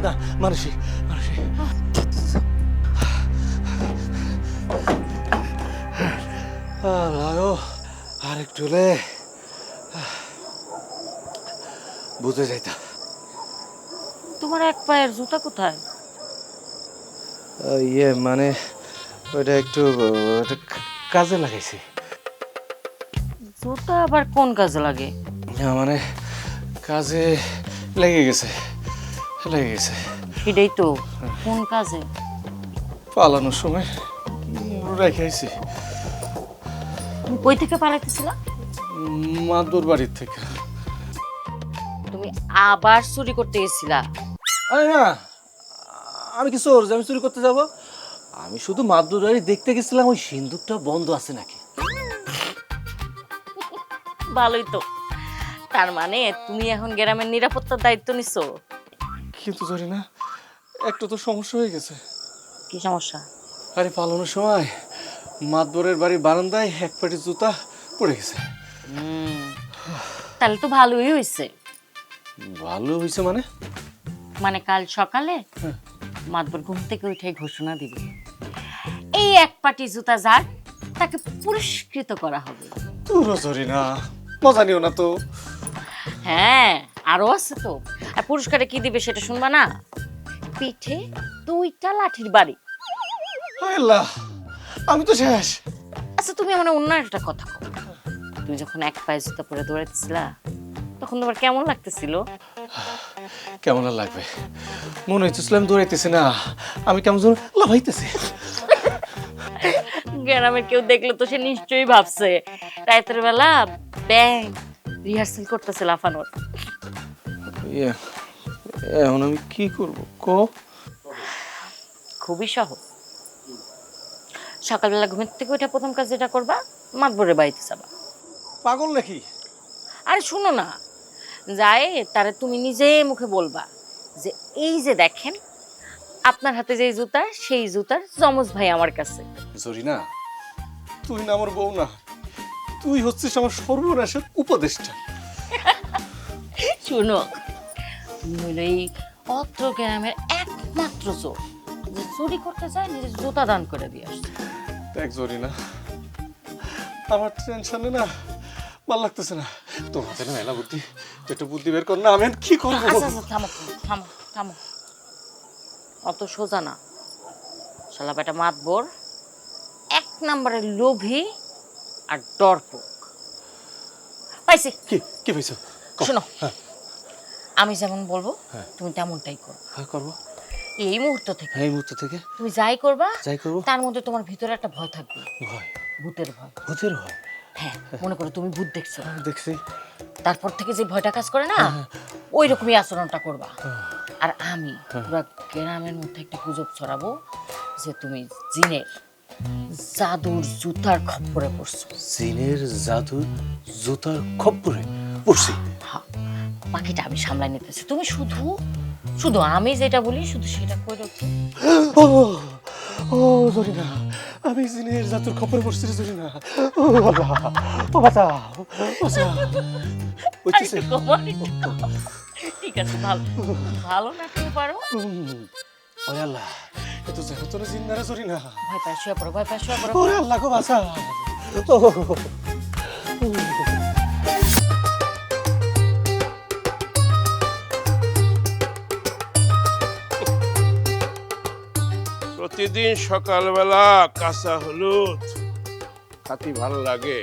না মানুষই মানুষই আর একটু হলে বুঝে যাইতাম। তোমার এক পায়ের জুতা কোথায়? ইয়ে মানে ওইটা একটু ওটা কাজে লাগাইছি। জুতা আবার কোন কাজে লাগে? মানে কাজে লেগে গেছে লেগে গেছে। সেটাই তো, কোন কাজে? পালানোর সময় রেখে আইছি তুমি কই থেকে পালাইতেছিলা? মাদুর বাড়ির থেকে। তুমি আবার চুরি করতে গেছিলা? আরে না, আমি কি চোর যে আমি চুরি করতে যাব? আমি শুধু মাদুর বাড়ি দেখতে গেছিলাম ওই সিন্দুকটা বন্ধ আছে নাকি। ভালোই তো, তার মানে তুমি এখন গ্রামের নিরাপত্তার দায়িত্ব নিছো। কিন্তু জানি না, একটা তো সমস্যা হয়ে গেছে। কি সমস্যা? আরে পালানোর সময় মাদবরের বাড়ির বারান্দায় এক পাটি জুতা পড়ে গেছে। তাহলে তো ভালোই হয়েছে। ভালো হয়েছে মানে? মানে কাল সকালে মাতবর ঘুম থেকে উঠে ঘোষণা দিবে, এই এক পাটি জুতা যার তাকে পুরস্কৃত করা হবে। তোরা ধরি না, মজা নিও না তো। হ্যাঁ, আরো আছে তো। আর পুরস্কারে কি দিবে সেটা শুনবা না? পিঠে 2টা লাঠির বাড়ি। হায় আল্লাহ, আমি তো শেষ। আচ্ছা, তুমি আমার অন্য একটা কথা কও। তুমি যখন এক পায়ে জুতা পরে দৌড়াইতেছিলা তখন তোমার কেমন লাগতেছিল? কেমন আর লাগবে, মনে হইতেছিল আমি দৌড়াইতেছি না, আমি কেমন যেন লাফাইতেছি। গ্রামের কেউ দেখলে তো সে নিশ্চয়ই ভাবছে রাতের বেলা ব্যাংক রিহার্সাল করতেছে লাফানোর। ইয়ে, এখন আমি কি করব ক? খুবই সহজ। সকালবেলা ঘুমের থেকে উঠে প্রথম কাজ যেটা করবা, মাতবরের বাড়িতে যাবা। পাগল নাকি? আরে শুনো না, যায় তারে তুমি নিজে মুখে বলবা যে এই যে দেখেন আপনার হাতে যে জুতা, সেই জুতার যমজ ভাই আমার কাছে। জরিনা, তুই না আমার বউ না, তুই হচ্ছিস আমার সর্বনাশের উপদেষ্টা। শুনো, তুমি হইলো এই অত্র গ্রামের একমাত্র চোর যে চুরি করতে যায় নিজের জুতা দান করে দিয়ে আসছে। দেখ জরিনা, আমার টেনশনে না ভাল লাগতেছে না। তোর হাতে না মেলা বুদ্ধি, তুই একটু বুদ্ধি বের কর না, আমি আর কি করবো? আচ্ছা আচ্ছা, থামো থামো থামো, অত সোজা না। শালা বেটা মাতবর এক নম্বরের লোভী আর ডরপোক। পাইছি। কি কি পাইছো? শোনো, হ্যাঁ আমি যেমন বলবো তুমি তেমনটাই করো। হ্যাঁ করবো। এই মুহূর্ত থেকে এই মুহূর্ত থেকে তুমি যাই করবা, যাই করবো। তার মধ্যে তোমার ভিতরে একটা ভয় থাকবে। ভয়? ভূতের ভয়। ভূতের ভয়? হ্যাঁ, মনে করো তুমি ভূত দেখছো, আমি দেখছি। তারপর থেকে যে ভয়টা কাজ করে না, ওই রকমই আচরণটা করবা। আর আমি পুরো গ্রামের মধ্যে একটা গুজব ছড়াবো যে তুমি জিনের জাদুর জুতার খপ্পরে পড়ছো। জিনের জাদুর জুতার খপ্পরে পড়ছি? হ্যাঁ, বাকিটা আমি সামলাই নিতেছি। তুমি শুধু শুধু আমি যেটা বলি শুধু সেটা কইরো তো। ও ও জরিনা, আমি জিনের জাদুর খপ্পরে পড়ছি রে জরিনা। ও বাবা, ও বাঁচাও, বাঁচাও। হইতেছে? আরেকটু কমা, আরেকটু কমা। ঠিক আছে, ভালো ভালো নাচতে পারো। ওরে আল্লাহ, এ তো যেন তোর জিন্দারা জরিনা। ভয় পায় শুয়ে পড়ো, ভয় পায় শুয়ে পড়ো। ওরে আল্লাহ গো, বাঁচা। ও প্রতিদিন সকালবেলা কাঁচা হলুদ খাতি ভালো লাগে।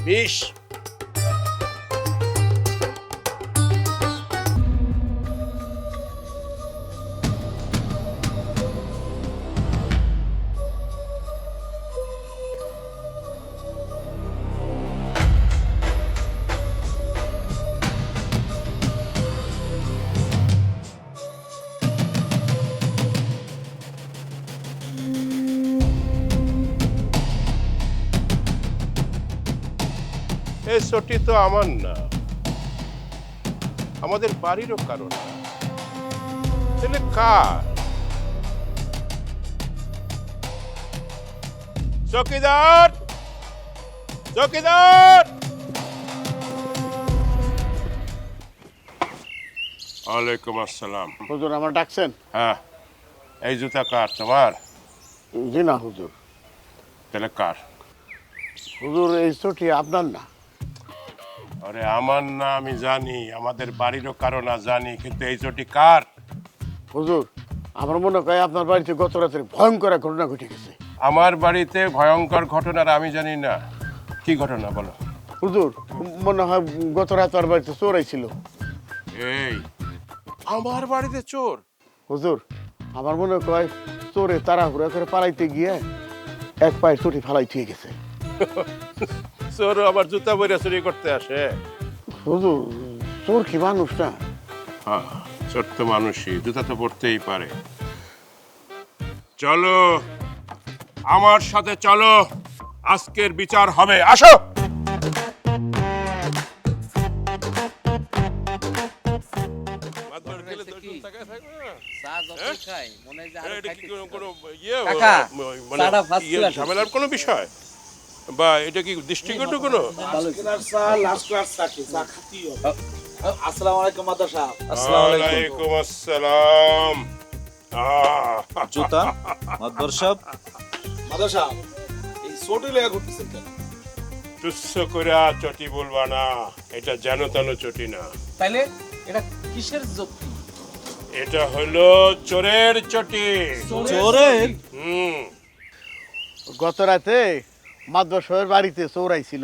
বিষ এই ছটি তো আমার না, আমাদের বাড়িরও কারণ না। তাহলে কার? চৌকিদার, চৌকিদার! ওয়ালাইকুম আসসালাম। হুজুর আমার ডাকছেন? হ্যাঁ, এই জুতা কার তোমার? জি না হুজুর। তাহলে কার? হুজুর এই চটি আপনার না। আরে আমার না আমি জানি, আমাদের বাড়িরও কারো না জানি, কিন্তু এই চটি কার? হুজুর আমার মনে হয় আপনার বাড়িতে গত রাতের ভয়ঙ্কর এক ঘটনা ঘটে গেছে। আমার বাড়িতে ভয়ঙ্কর ঘটনার আমি জানি না। কি ঘটনা বলো? হুজুর মনে হয় গত রাত আমার বাড়িতে চোর আইছিল। এই আমার বাড়িতে চোর? হুজুর আমার মনে হয় চোরে তাড়াহুড়া করে পালাইতে গিয়ে এক পায়ের চটি ফালাই থুয়ে গেছে। চোর আবার জুতা বইরা চুরি করতে আসে? হুজুর চোর কি মানুষ না? হ্যাঁ, চোর তো মানুষই, জুতা তো পড়তেই পারে। চলো আমার সাথে, চলো, আজকের বিচার হবে। আসো। ঝামেলার কোনো বিষয় বা এটা কি দৃষ্টিগত কোনো? ওয়ালাইকুম আসসালাম। জুতা মাদবর সাহেব, মাদা সাহেব এই ছোটি লেখা করতেছেন কেন? তুচ্ছ করে চটি বলবা না, এটা যেন তেন চটি না। তাইলে এটা কিসের যুক্তি? এটা হলো চোরের চটি। চোরের? হুম। গত রাতে মাদবর সাহেবের বাড়িতে চোর আইছিল।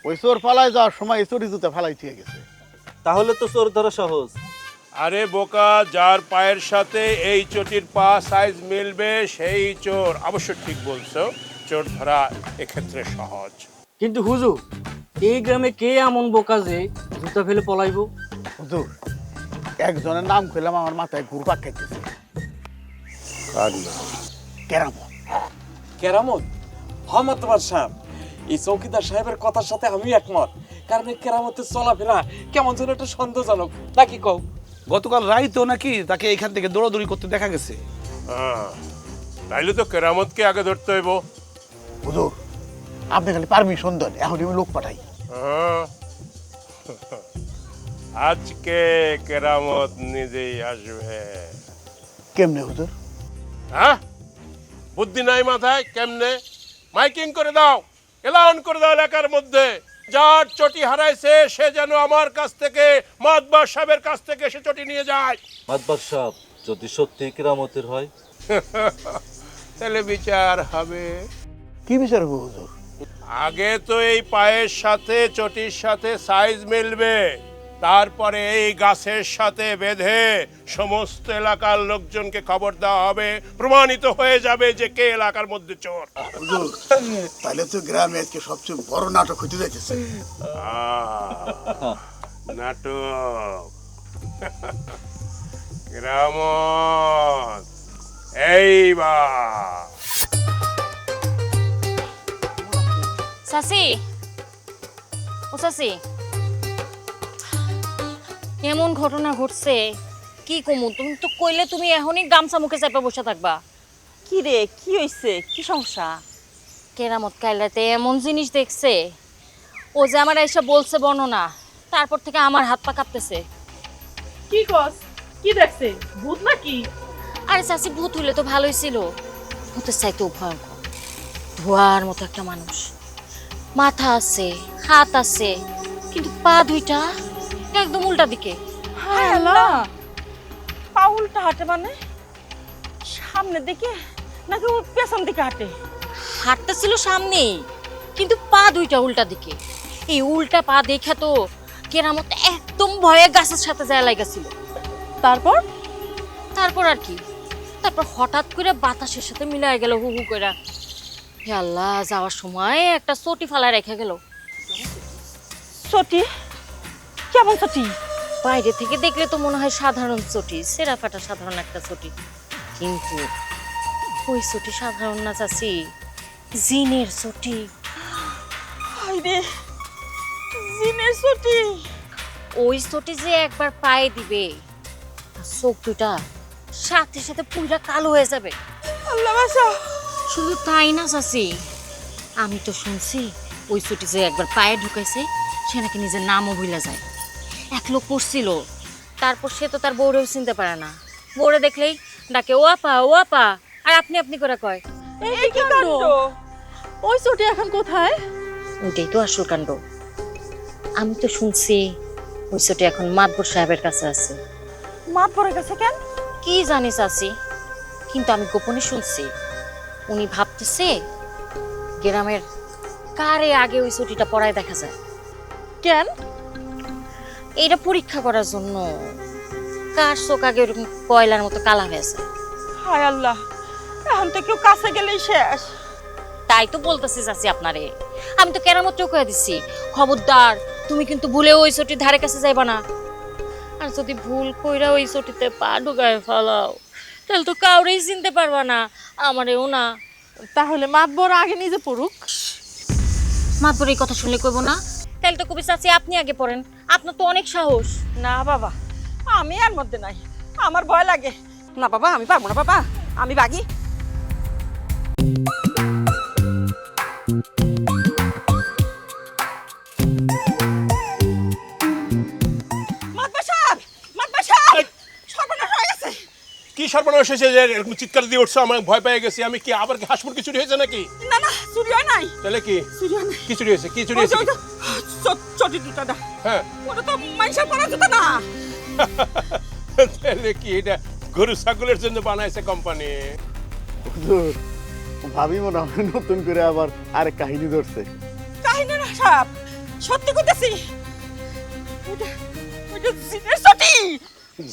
ওই চোর পালায় যাওয়ার সময় এই চটি জুতা ফালাই থুয়ে গেছে। তাহলে তো চোর ধরা সহজ। আরে বোকা, যার পায়ের সাথে এই চটির পা সাইজ মিলবে সেই চোর। অবশ্য ঠিক বলছো, চোর ধরা এক্ষেত্রে সহজ। কিন্তু হুজুর এই গ্রামে কে এমন বোকা যে জুতা ফেলে পলাইবো? হুজুর একজনের নাম কইলাম আমার মাথায় ঘুরপাক খাইতেছে। কার নাম? কেরামত। কেরামত? হমাতবার সাহেব, এই চৌকিদার সাহেবের কথার সাথে আমি একমত। কারণ এই কেরামতের চলাফেরা কেমন যেন একটা সন্দেহজনক, নাকি কও? গতকাল রাইতেও নাকি তাকে এখান থেকে দৌড়াদৌড়ি করতে দেখা গেছে। হ্যাঁ, তাইলে তো কেরামতকে আগে ধরতে হইব। হুজুর আপনি খালি পারমিশন দেন, এখন আমি লোক পাঠাই। হ্যাঁ। আজকে কেরামত নিজেই আসবে। কেমনে হুজুর? হ্যাঁ, বুদ্ধি নাই মাথায়? কেমনে? মাইকিং করে দাও, এলান করে দাও এলাকার মধ্যে, যার চটি হারাইছে সে যেন আমার কাছ থেকে, মাতবার সাহেবের কাছ থেকে সে চটি নিয়ে যায়। মাদবর সাহেব, যদি সত্যি কেরামতের হয় তাহলে বিচার হবে। কি বিচার হবো হুজুর? আগে তো এই পায়ের সাথে চটির সাথে সাইজ মিলবে, তারপরে এই গাছের সাথে বেঁধে সমস্ত এলাকার লোকজনকে খবর দেওয়া হবে, প্রমাণিত হয়ে যাবে যে কে এলাকার মধ্যে চোর। হুজুর তাহলে তো গ্রামে আজকে সবচেয়ে বড় নাটক হতে যাইতেছে। নাটক। গ্রামত এইবার সাসি, ও সাসি, এমন ঘটনা ঘটছে কি কমু? তুমি তো কইলে তুমি এখনই গামছা মুখে চাপা বসে থাকবা। কি রে, কি হইছে? কি সমস্যা? কেরামত কাইলাতে এমন জিনিস দেখছে, ও যে আমার এসে বলছে বর্ণনা, তারপর থেকে আমার হাত পা কাঁপতেছে। কি কস? কি দেখছে? ভূত নাকি? আরে চাচি, ভূত হইলে তো ভালোই ছিল, ভূতের চাইতেও ভয়ঙ্কর। ধোয়ার মতো একটা মানুষ, মাথা আছে, হাত আছে, কিন্তু পা দুইটা একদম উল্টা দিকে। হায় আল্লাহ! পা উল্টা হাঁটে মানে? সামনের দিকে নাকি ও পেছন দিকে হাঁটে? হাঁটতেছিল সামনেই, কিন্তু পা দুইটা উল্টা দিকে। এই উল্টা পা দেখে তো কেরামত একদম ভয়ে গাছের সাথে যায় লাগাছিল। তারপর? তারপর আর কি, তারপর হঠাৎ করে বাতাসের সাথে মিলাই গেল হু হু করে। হে আল্লাহ, যাওয়ার সময় একটা চটি ফালায় রেখে গেল। চটি? কেমন চটি? বাইরে থেকে দেখলে তো মনে হয় সাধারণ চটি, সেরা ফাটা সাধারণ একটা চটি, কিন্তু ওই চটি সাধারণ না চাচি, জিনের চটি। হায় রে, জিনের চটি! ওই চটি যে একবার পায়ে দিবে, আর চোখ দুটা সাথে সাথে পুরা কালো হয়ে যাবে। আল্লাহ বাঁচাও! শুধু তাই না চাচি, আমি তো শুনছি ওই চটি যে একবার পায়ে ঢুকাইছে সে নাকি নিজের নামও ভুলে যায়। এক লোক পড়ছিল, তারপর সে তো তার বউরেও চিনতে পারে না, বউরে দেখলেই ডাকে ও আপা ও আপা, আর আপনি আপনি করে কয়। এই কি কাণ্ড? ওই চটি এখন কোথায়? ওইটাই তো আসল কাণ্ড। আমি তো শুনছি ওই ছোটি এখন মাতবর সাহেবের কাছে আছে। মাতবরের কাছে কেন? কি জানি চাচি, কিন্তু আমি গোপনে শুনছি উনি ভাবতেছে গ্রামের কারে আগে ওই ছুটিটা পড়ায় দেখা যায়। কেন? এইটা পরীক্ষা করার জন্য কার চোখ আগে ওরকম কয়লার মতো কালা হয়েছে। হায় আল্লাহ, এখন তো কেউ কাছে গেলেই শেষ। তাই তো বলতেছি চাচি আপনারে, আমি তো কেরামতেও কয়ে দিচ্ছি খবরদার তুমি কিন্তু ভুলে ওই ছুটির ধারে কাছে যাইবা না। আর যদি ভুল কইরা ওই ছুটিতে পা ঢুকায় ফেলাও তাহলে তো কাউরেই চিনতে পারবা না, আমারেও না। তাহলে মাতবর আগে নিজে পড়ুক। মাতবর এই কথা শুনলে কইব না? তাহলে তো কবি চাচি আপনি আগে পড়েন, আপনার তো অনেক সাহস। না বাবা, আমি এর মধ্যে নাই, আমার ভয় লাগে। না বাবা, আমি পারবো না বাবা, আমি বাগি। মাতবর সাহেব, মাতবর সাহেব, সর্বনাশ হয়ে গেছে। কি সর্বনাশ হয়েছে যে এরকম চিৎকার দিয়ে উঠছো? আমার ভয় পেয়ে গেছি। আমি কি আবার হাঁস মুরগি চুরি হয়েছে নাকি? না না, চুরি হয় নাই। তাহলে কি চুরি হয় নাই। কি চুরি হয়েছে? কি চুরি হয়েছে? চটি জুতাটা, হ্যাঁ ওটা তো মানুষের পরা জুতা না। তাহলে কি এটা গরু ছাগলের জন্য বানাইছে কোম্পানি? হুজুর, ভাবি মনে হয় নতুন করে আবার আরেক কাহিনী ধরছে। কাহিনী না সাহেব, সত্যি কইতেছি। ওটা ওটা জিনের চটি।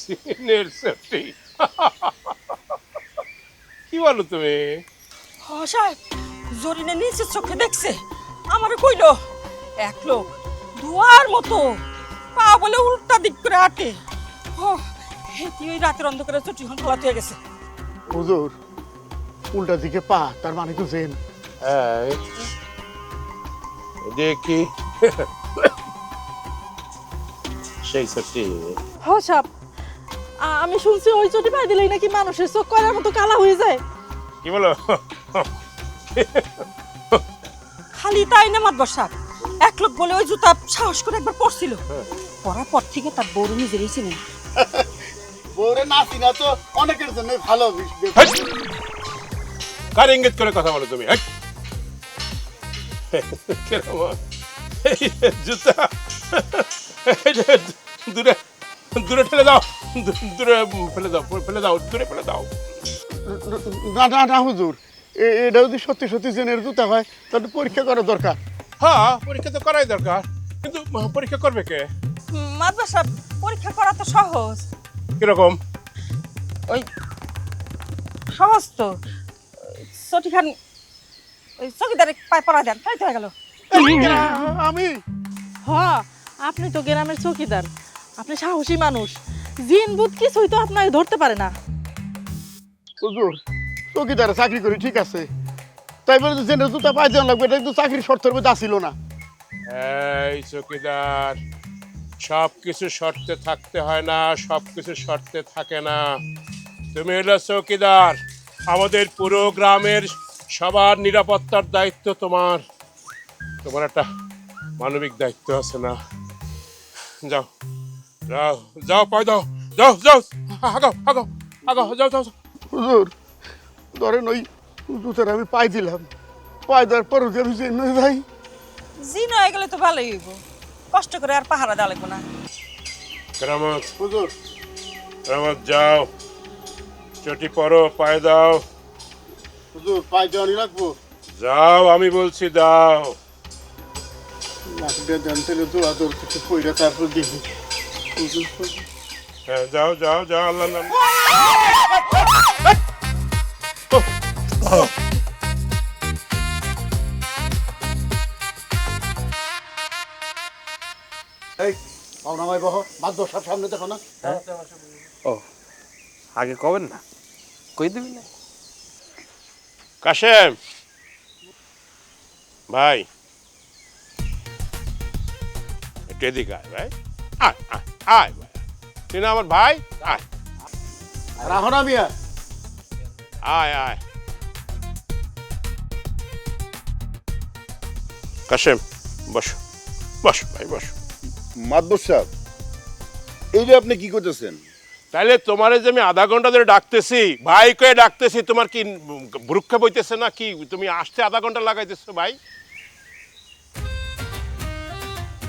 জিনের সত্যি? কি বলো তুমি? হ সাহেব, জরিনে নিজের চোখে দেখছে, আমারও কইলো এক লোক দুয়ার মতো পা বলে উল্টা দিক করে আটে। ও হেতি ওই রাতের অন্ধকারে চটি হন খোলা হয়ে গেছে। হুজুর, উল্টা দিকে পা, তার মানে তো জেন। এই, দেখি সেই সত্যি। হ সাহেব, আমি শুনছি ওই চটি পাই দিলেই নাকি মানুষের চোখ করার মতো কালা হয়ে যায়। কি বলো? খালি তাই না মাতবর সাহেব, এক লোক বলে ওই জুতা সাহস করে একবার পরছিল, পরার পর থেকে তার বউর নিজেরই চিনে না। বউরে না চিনা তো অনেকের জন্য ভালো। হেই! কার ইঙ্গিত করে কথা বলো তুমি? হেই! কেরামত, এই জুতা দূরে দূরে ফেলে দাও, দূরে ফেলে দাও, ফেলে দাও, দূরে ফেলে দাও। না না না হুজুর, এটা যদি সত্যি সত্যি জেনের জুতা হয় তাহলে পরীক্ষা করা দরকার। হ্যাঁ, পরীক্ষা তো করাই দরকার, কিন্তু পরীক্ষা করবে কে? মাতবর সাহেব, পরীক্ষা করা তো সহজ। কিরকম? ওই সহজ তো, চটি খান ওই চকিদারে পায়ে পড়া দেন, তাই তো হয়ে গেল। আমি হ, আপনি তো গ্রামের চৌকিদার, আপনি সাহসী মানুষ, জিন ভূত কিছুই তো আপনাকে ধরতে পারে না। হুজুর, চৌকিদারে চাকরি করি ঠিক আছে, তাই বলে জেনের জুতা পাই দেওয়া লাগবে, এটা কিন্তু চাকরির শর্তের মধ্যে আসিল না। এই চৌকিদার, সব কিছু শর্তে থাকতে হয় না, সব কিছু শর্তে থাকে না। তুমি হলো চৌকিদার, আমাদের পুরো গ্রামের সবার নিরাপত্তার দায়িত্ব তোমার। তোমার একটা মানবিক দায়িত্ব আছে না? যাও যাও যাও, পাই দাও, যাও যাও, আগাও আগাও আগাও, যাও যাও। হুজুর, ধরেন ওই জুতার আমি পাই দিলাম, পাই দেওয়ার পর যদি আমি জেন হয়ে যাই। জিন হয়ে গেলে তো ভালোই হইব, কষ্ট করে আর পাহারা দেওয়া লাগবে না। কেরামত, হুজুর, কেরামত, যাও, চটি পরো, পায়ে দাও। হুজুর, পাই দেওয়ানি লাগবো। যাও, আমি বলছি দাও। লাঠিটা দেন, তাহলে তো আদর কিছু কইরা তারপর দেখি। হ্যাঁ, যাও যাও যাও, আল্লাহ নাম। এই পাওনা ভাই বহ, মাদ্রাসার সব সামনে দেখো না। ও আগে কবেন না, কই দিবি না? কাশেম ভাই, একটু এদিকে আয় ভাই, আয় আয় আয় ভাই, তুই না আমার ভাই, আয় রাখো না মিয়া। আয় আয়। কাশেম, বসো বসো ভাই, বসো। মাদবর সাহেব, এইটা আপনি কি করতেছেন? তাহলে তোমারে যে আমি আধা ঘন্টা ধরে ডাকতেছি, ভাই কয়ে ডাকতেছি, তোমার কি ভ্রুক্ষেপ হইতেছে না কি? তুমি আসতে আধা ঘন্টা লাগাইতেছো ভাই।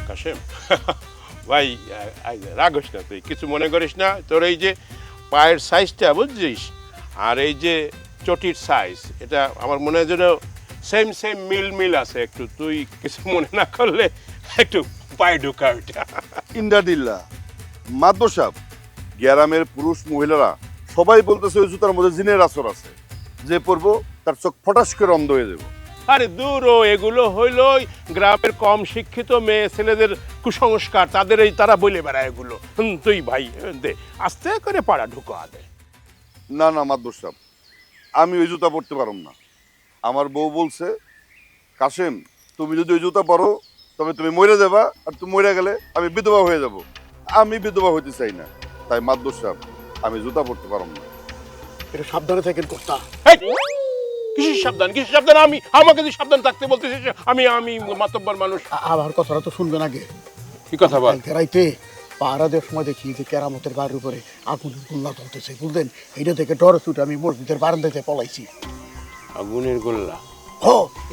কাশেম ভাই, রাগস না, তুই কিছু মনে করিস না। তোর এই যে পায়ের সাইজটা বুঝছিস, আর এই যে চটির সাইজ, এটা আমার মনে হয় যেন সেম সেম মিল আছে একটু। তুই কিছু মনে না করলে একটু পায়ে ঢুকা ওইটা। ইন্দাদিল্লা মাদবর সাহেব, গ্রামের পুরুষ মহিলারা সবাই বলতেছে ওই জুতার মধ্যে জিনের আসর আছে, যে পরবো তার চোখ ফটাস করে অন্ধ হয়ে যাবো। আরে দূর, এগুলো হইল গ্রামের কম শিক্ষিত মেয়ে ছেলেদের কুসংস্কার, তারা বলে বেড়ায় এগুলো। তুই ভাই দে, আস্তে করে পাড়া ঢুকা দে। না না মাদবর সাহেব, আমি ওই জুতা পরতে পারব না। আমার বউ বলছে, কাশেম তুমি যদি ওই জুতা পরো তবে তুমি মরে যাবা, আর তুমি মরে গেলে আমি বিধবা হয়ে যাব। আমি বিধবা হইতে চাই না, তাই মাদবর সাহেব আমি জুতা পরতে পারব না। এটা সাবধানে থাকেন কর্তা। কিসের সাবধান, কিসের সাবধান? আমাকে যদি সাবধান থাকতে বলতেছিস? আমি মাতব্বর মানুষ। আমার কথাটা তো শুনবেন আগে। কি কথা বল? রাইতে পাহারা দেওয়ার সময় দেখি যে কেরামতের বাড়ির উপরে আগুনের গোল্লা জ্বলতেছে, বুঝলেন? এইটা থেকে ডরে ছুটে আমি মসজিদের বারান্দাতে পলাইছি। আগুনের গোল্লা? হ,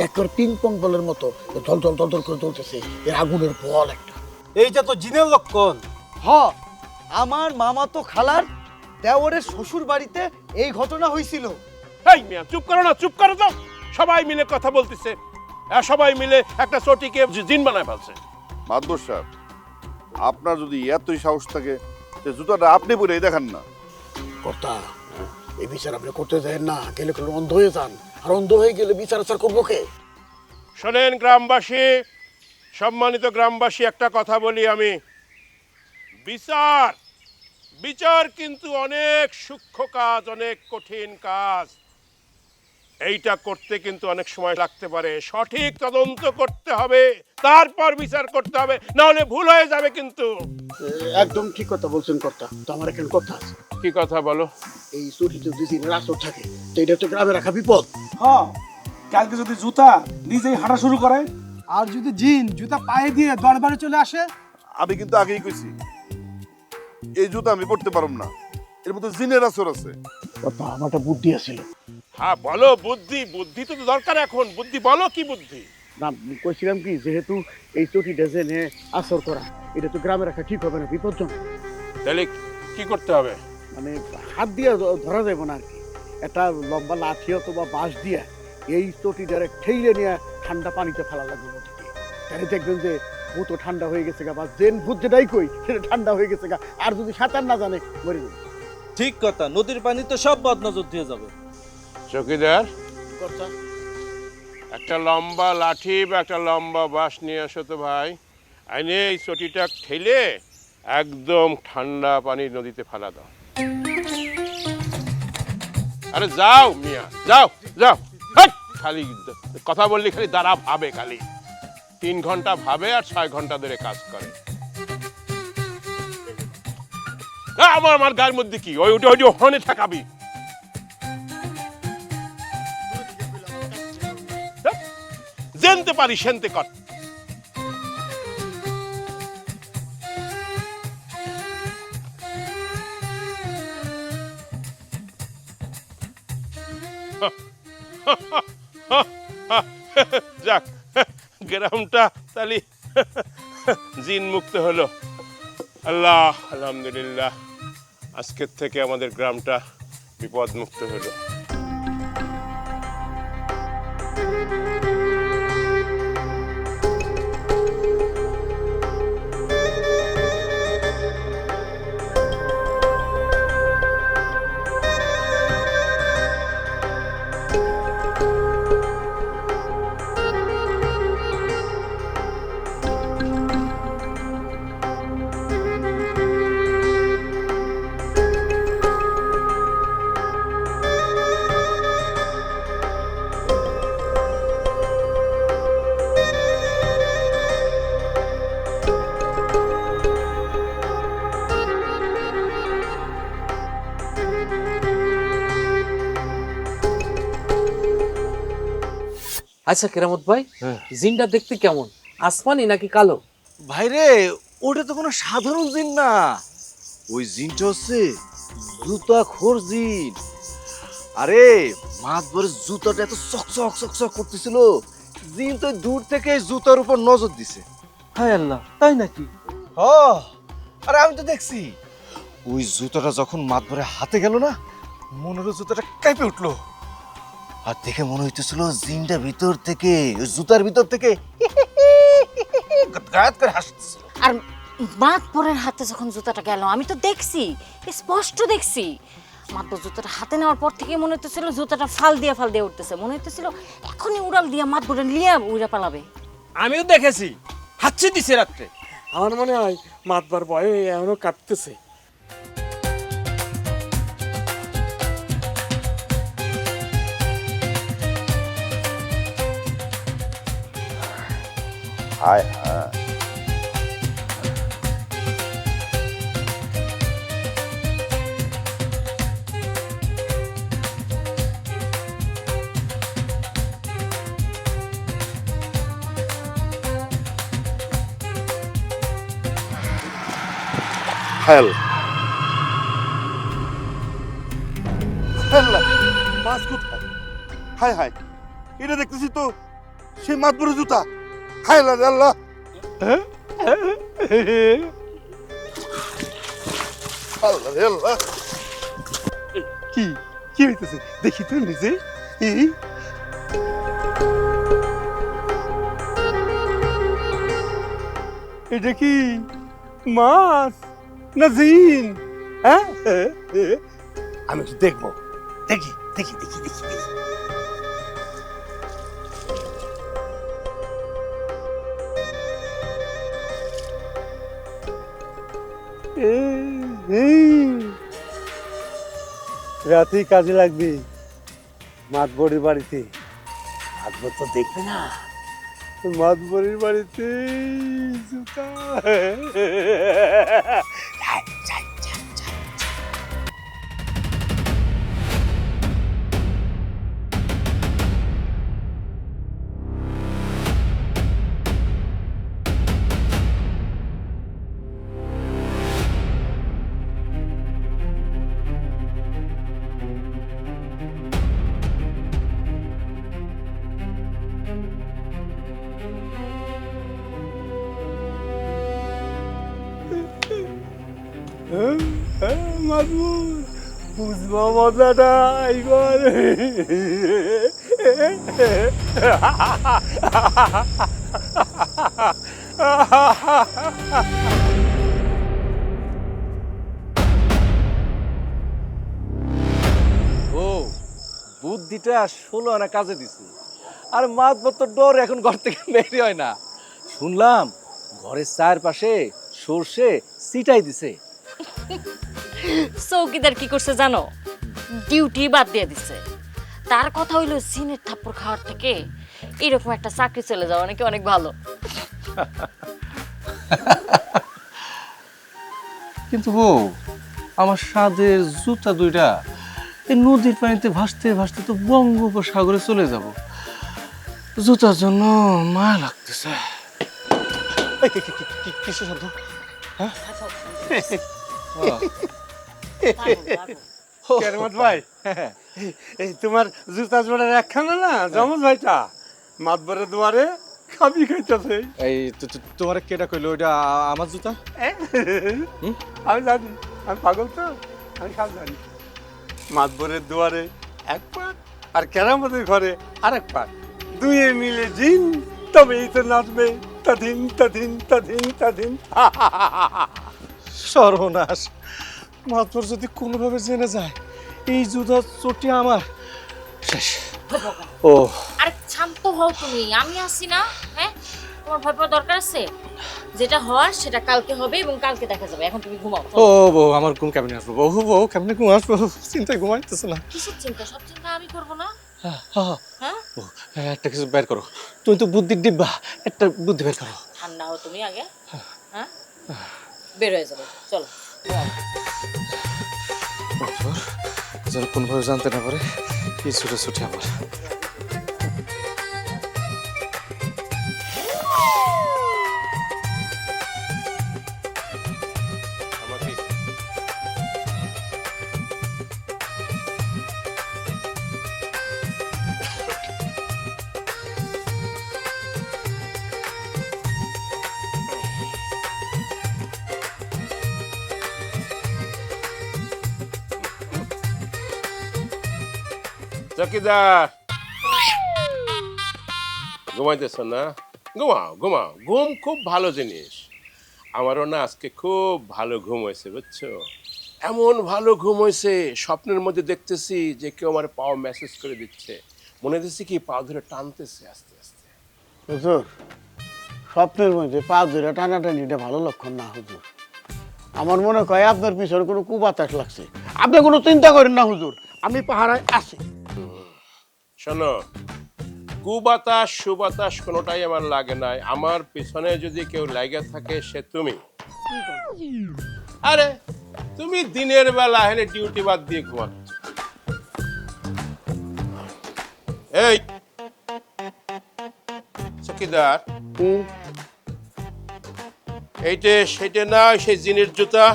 একবার পিং পং বলের মতো দল দল দল দল করে জ্বলতেছে, এর আগুনের বল একটা। এইটা তো জিনের লক্ষণ। হ, আমার মামা তো খালার দেওরের শ্বশুর বাড়িতে এই ঘটনা হয়েছিল। এই মিয়া চুপ করো না, চুপ করো তো। সবাই মিলে কথা বলতেছে, সবাই মিলে একটা চটিকে জিন বানায় ফেলছে। মাদবর সাহেব, আপনার যদি এতই সাহস থাকে যে জুতাটা আপনি পরে দেখান না। কর্তা, এই বিচার আপনি করতে চান না, গেলে কোনো অন্ধ হয়ে যান, আর অন্ধ হয়ে গেলে বিচার আচার করবো কে? শোনেন গ্রামবাসী, সম্মানিত গ্রামবাসী, একটা কথা বলি আমি। বিচার বিচার কিন্তু অনেক সূক্ষ্ম কাজ, অনেক কঠিন কাজ। এইটা করতে কিন্তু অনেক সময় লাগতে পারে। সঠিক তদন্ত করতে হবে, তারপর বিচার করতে হবে, না হলে ভুল হয়ে যাবে কিন্তু। একদম ঠিক কথা বলছেন কর্তা। তো আমার এখানে কথা আছে। কি কথা বলো? এই চুরিতে যদি জিনের আসর থাকে তো এটা তো গ্রামে রাখা বিপদ। হ্যাঁ, কালকে যদি জুতা নিজেই হাঁটা শুরু করে, আর যদি জিন জুতা পায়ে দিয়ে দরবারে চলে আসে? আমি কিন্তু আগেই কইছি এই জুতা আমি পরতে পারব না, এর মধ্যে জিনের আসর আছে। কর্তা, আমার একটা বুদ্ধি আছিল। হ্যাঁ বলো, বুদ্ধি। বুদ্ধি তো দরকার এখন, বুদ্ধি বলো, কি বুদ্ধি? না, কইছিলাম কি, যেহেতু এই চটিটা জেনে আসর করা, এটা তো গ্রামে রাখা ঠিক হবে না, বিপজ্জনক। তাহলে কি করতে হবে? মানে হাত দিয়ে ধরা যাবে না আর কি, একটা লম্বা লাঠি অথবা বাঁশ দিয়ে এই চটিটারে ঠেইলে নিয়ে ঠান্ডা পানিতে ফেলা লাগবে নদীতে। তাহলে দেখবেন যে ভূত ঠান্ডা হয়ে গেছে গা, বা জেন ভূত যেটাই কই সেটা ঠান্ডা হয়ে গেছে গা। আর যদি সাঁতার না জানে মরে যাবে। ঠিক কথা, নদীর পানি তো সব বদনজর দিয়ে যাবে। চৌকিদার, কর্তা, একটা লম্বা লাঠি বা একটা লম্বা বাঁশ নিয়ে আসো তো ভাই। আইনে এই চটিটা ঠেলে একদম ঠান্ডা পানি নদীতে ফেলা দাও। আরে যাও মিয়া, যাও যাও। হাট! খালি কথা বললি, খালি দাঁড়া ভাবে, খালি 3 ঘন্টা ভাবে আর 6 ঘন্টা ধরে কাজ করে। আমার গায়ের মধ্যে কি ওই ওখানে ঠেকাবি? জানতে পারি সেনতে কর। যাক, গ্রামটা তাহলে জিন মুক্ত হলো। আল্লাহ, আলহামদুলিল্লাহ, আজকের থেকে আমাদের গ্রামটা বিপদ মুক্ত হলো। আচ্ছা কেরামত ভাই, জিনটা দেখতে কেমন? আসমানি নাকি কালো? ভাইরে, ওটা তো কোনো সাধারণ জিন না, ওই জিনটা হচ্ছে জুতা খোর জিন। আরে মাতবরের জুতাটা এত চকচক চকচক করতেছিল, জিন তো দূর থেকে জুতার উপর নজর দিছে। হায় আল্লাহ, তাই নাকি? হ, আরে আমি তো দেখছি ওই জুতাটা যখন মাতবরের হাতে গেল না, মনে হলো জুতাটা কাঁপে উঠলো। আর দেখে মনে হইতেছিল জিনটা ভিতর থেকে, ওই জুতার ভিতর থেকে গায়াত করে হাসতেছিল। আর মাতবরের হাতে যখন জুতাটা গেল আমি তো দেখছি, স্পষ্ট দেখছি। মাতবর জুতাটা হাতে নেওয়ার পর থেকে মনে হইতেছিল জুতাটা ফাল দিয়ে উঠতেছে, মনে হইতেছিল এখনই উড়াল দিয়া মাতবরে নিয়ে উড়া পালাবে। আমিও দেখেছি, হাঁচি দিছে রাত্রে। আমার মনে হয় মাতবার ভয়ে এখনো কাঁপতেছে। হায় হায়, হায় আল্লাহ, মাছ কোথায়? হায় হায়, এটা দেখতেছি তো সেই মাতবরের জুতা। হায় আল্লাহ রে আল্লাহ, আল্লাহ রে আল্লাহ। কি কি হইতেছে দেখি তো নিজে। এটা কি মাছ না জিন? হ্যাঁ, আমি একটু দেখবো, দেখি দেখি দেখি দেখি দেখি। রাতেই কাজে লাগবে মাতবরের বাড়িতে। মাতবর তো দেখবে না, মাতবরের বাড়িতে জুতা। মাতবর বুঝবো মজাটা এইবার। ও বুদ্ধিটা 16 আনা কাজে দিছে। আর মাতবর তো ডর এখন ঘর থেকে বের হয় না। শুনলাম ঘরের চারপাশে সর্ষে ছিটাই দিছে। চৌকিদার কি করছে জানো? ডিউটি বাদ দিয়ে দিছে। তার কথা হইলো জিনের থাপ্পড় খাওয়ার থেকে এরকম একটা চাকরি চলে যাওয়া নাকি অনেক ভালো। কিন্তু বউ, আমার সাদের জুতা দুইটা এই নদীর পানিতে ভাসতে ভাসতে তো বঙ্গোপসাগরে চলে যাব। জুতার জন্য মায়া লাগতেছে। কিসের শব্দ? কেরামত ভাই, এই তোমার জুতা জোড়ার একখানা না জমজ ভাইটা মাতবরের দুয়ারে খাবি খাইতেছে। এই তোমার কেটা কইলো ওইটা আমার জুতা? আমি জানি, আমি পাগল তো, আমি সব জানি। মাতবরের দুয়ারে এক পাট আর কেরামতের ঘরে আরেক পাট, দুয়ে মিলে জিন তবেই তো নাচবে তাদিন তাদিন তাদিন তাদিন। সর্বনাশ, মাতবর যদি কোনোভাবে জেনে যায় এই জুতা চটি আমার শেষ। ও আরে শান্ত হও তুমি, আমি আছি না। হ্যাঁ, তোমার ভয় পাওয়ার দরকার আছে? যেটা হওয়ার সেটা কালকে হবে এবং কালকে দেখা যাবে। এখন তুমি ঘুমাও। ও বউ, আমার ঘুম কেমনে আসবো? বউ কেমনে ঘুম আসবো? চিন্তায় ঘুমাইতেছে না। কিসের চিন্তা? সব চিন্তা আমি করব না। হ্যাঁ, একটা কিছু বের করো। তুমি তো বুদ্ধির ডিব্বা, একটা বুদ্ধি বের করো। ঠান্ডা হও তুমি আগে। হ্যাঁ, বের হয়ে যাবে, চলো। যেন কোনোভাবে জানতে না পারে এই ছুটি আমার। চকিদার ঘুমাইতেছ না? ঘুমাও ঘুমাও, ঘুম খুব ভালো জিনিস। আমারও না আজকে খুব ভালো ঘুম হয়েছে বুঝছো, এমন ভালো ঘুম হয়েছে স্বপ্নের মধ্যে দেখতেছি যে কেউ আমার পাও মেসেজ করে দিচ্ছে, মনে হচ্ছে কি পা ধরে টানতেছে আস্তে আস্তে। হুজুর স্বপ্নের মধ্যে পা ধরে টানাটানিটা ভালো লক্ষণ না হুজুর। আমার মনে হয় আপনার পিছনে কোনো কুবাতাস লাগছে। আপনি কোনো চিন্তা করেন না হুজুর, আমি পাহারায় আছি। শোনো, কুবাতাস সুবাতাস কোনোটাই আমার লাগে নাই, আমার পিছনে যদি কেউ লাগে থাকে সে তুমি। আরে তুমি দিনের বেলা হেলে ডিউটি বাদ দিয়ে ঘুমাচ্ছ। এই চকিদার, এইটা সেটা না সেই জিনের জুতা?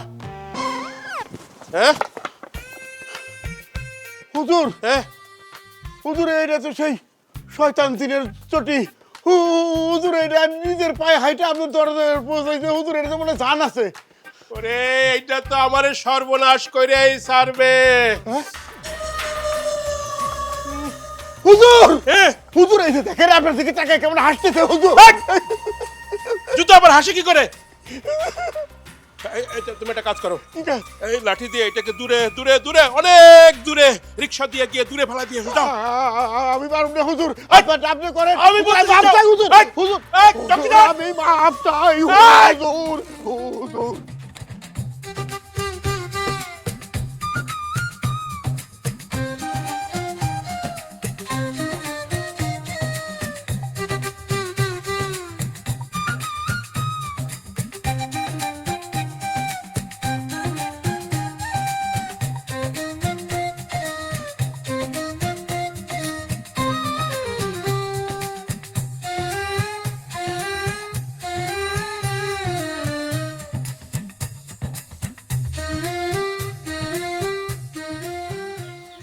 হ্যাঁ হুজুর, হ্যাঁ হুজুর এটা তো সেই শয়তান দিনের চটি। হুজুর এটা নিজের পায়ে হাইটে আপনার দরজায় পৌঁছাইছে। হুজুর এটা তো মনে হয় জান আছে। ওরে এইটা তো আমারে সর্বনাশ কইরাই ছাড়বে। হুজুর, হ্যাঁ হুজুর এই যে দেখেন আপনার দিকে তাকায় কেমন হাসতেছে হুজুর। জুতো আবার হাসি কি করে? তুমি একটা কাজ করো, এই লাঠি দিয়ে এটাকে দূরে দূরে দূরে অনেক দূরে রিক্সা দিয়ে গিয়ে দূরে ফেলা দিয়ে দাও। আমি পারব না হুজুর, আপনি করেন। আমি বলছি মাপ চাই হুজুর, এই, হুজুর, এই, চকিদার! আমি মাপ চাই হুজুর, হুজুর।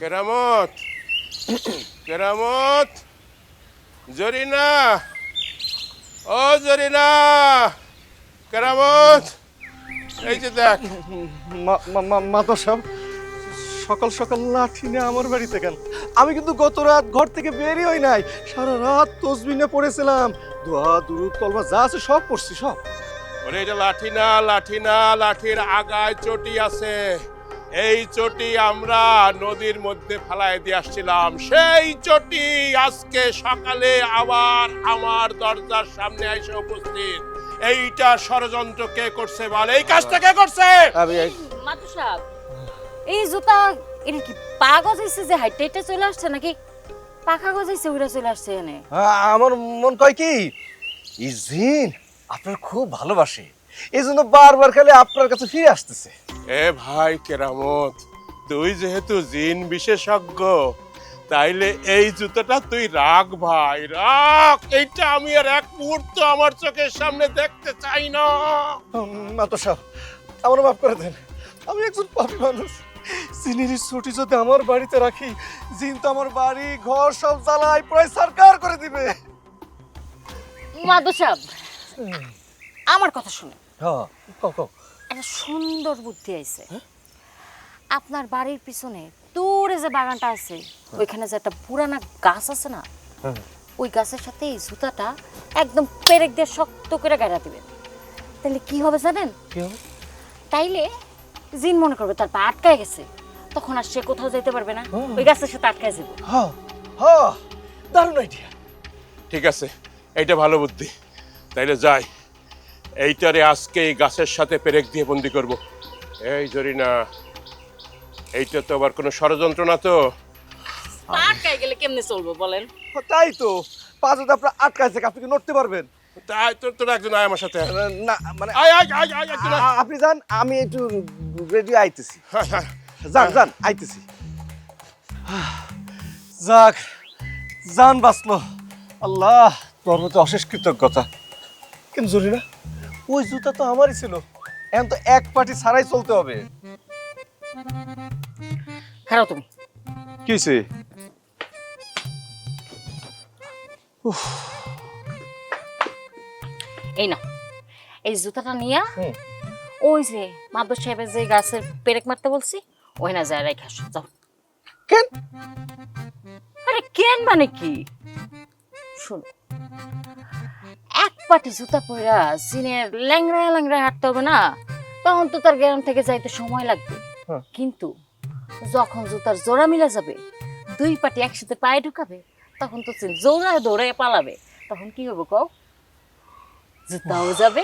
কেরামত, কেরামত, জরিনা, ও জরিনা, কেরামত, এই যে দেখ। মাদর সাহেব, সকাল সকাল লাঠি নিয়ে আমার বাড়িতে কেন? আমি কিন্তু গত রাত ঘর থেকে বেরই হই নাই, সারা রাত তসবিহ পড়েছিলাম, দোয়া দুরূদ কলমা যা আছে সব পড়ছি সব। ওরে এটা লাঠি না, লাঠি না, লাঠির আগায় চটি আছে। এই চটি আমরা নদীর মধ্যে ফেলায় দিয়ে আসছিলাম, সেই চটি আজকে সকালে আবার আমার দরজার সামনে এসে উপস্থিত। এইটা ষড়যন্ত্র কে করছে বল? এই কাজটা কে করছে? মাতু সাহেব, এই জুতা এটা কি পা গজাইছে যে হাইটে হাইটে চলে আসছে নাকি পাখা গজাইছে উড়ে চলে আসছে এনে? আমার মন কয় কি এই জিন আপনার খুব ভালোবাসে, এই জন্য বারবার খালি আপনার কাছে ফিরে আসতেছে। এ ভাই কেরামত, তুই যেহেতু জিন বিশেষজ্ঞ, তাইলে এই জুতোটা তুই রাখ ভাই, রাখ। এইটা আমি আর এক মুহূর্ত আমার চোখের সামনে দেখতে চাই না। মাতো সাহেব, আমার মাফ করে দেন, আমি একজন পাপী মানুষ। জিনের ছুটি যদি আমার বাড়িতে রাখি, জিন তো আমার বাড়ি ঘর সব জ্বালাই প্রায় সরকার করে দিবে। মাতু সাহেব, আমার কথা শুনে হ্যাঁ, একটা সুন্দর বুদ্ধি আইছে। আপনার বাড়ির পিছনে দূরে যে বাগানটা আছে, ওইখানে যে একটা পুরানা গাছ আছে না, ওই গাছের সাথে এই জুতাটা একদম পেরেক দিয়ে শক্ত করে গাড়া দিবেন। তাহলে কি হবে জানেন? কি হবে? তাইলে জিন মনে করবে তার পা আটকায় গেছে, তখন আর সে কোথাও যেতে পারবে না, ওই গাছের সাথে আটকায় যাবে। হ্যাঁ হ্যাঁ, দারুণ আইডিয়া। ঠিক আছে, এইটা ভালো বুদ্ধি। তাইলে যাই, এইটারে আজকে এই গাছের সাথে পেরেক দিয়ে বন্দি করব। এই জরিনা, এইটা তো আবার কোনো ষড়যন্ত্র না তো? পা আটকায় গেলে কেমনে চলবো বলেন? তাই তো, পা যদি আপনার আটকাইছে, আপনি কি নড়তে পারবেন? তাই তোর একজন আয় আমার সাথে। না মানে আয় আয় আয় আয় একজন আয়। আপনি যান, আমি একটু রেডি আইতেছি। হ্যাঁ, হ্যাঁ। যান যান, আইতেছি। যাক, জান বাঁচলো। আল্লাহ, তোর মতো অশেষ কৃতজ্ঞতা। কিন্তু জরুরি না, ওই জুতা তো আমারই ছিল, এখন তো এক পাটি ছাড়াই চলতে হবে। খারাপ তুমি কি হয়েছে? এই না, এই জুতাটা নিয়া ওই যে মাদুর সাহেবের যে গাছের পেরেক মারতে বলছি, ওই না যায় রেখে আসো, যাও। কেন দিয়েন মানে কি? শোনো, এক পাটি জুতা পরা জিনের ল্যাংড়া ল্যাংড়া হাঁটতে হবে না, তখন তো তার গ্রাম থেকে যাইতে সময় লাগবে। কিন্তু যখন জুতার জোড়া মিলে যাবে, দুই পাটি একসাথে পায়ে ঢুকাবে, তখন তো জিন জোড়ায় দৌড়ে পালাবে। তখন কি হবে কও? জুতাও যাবে,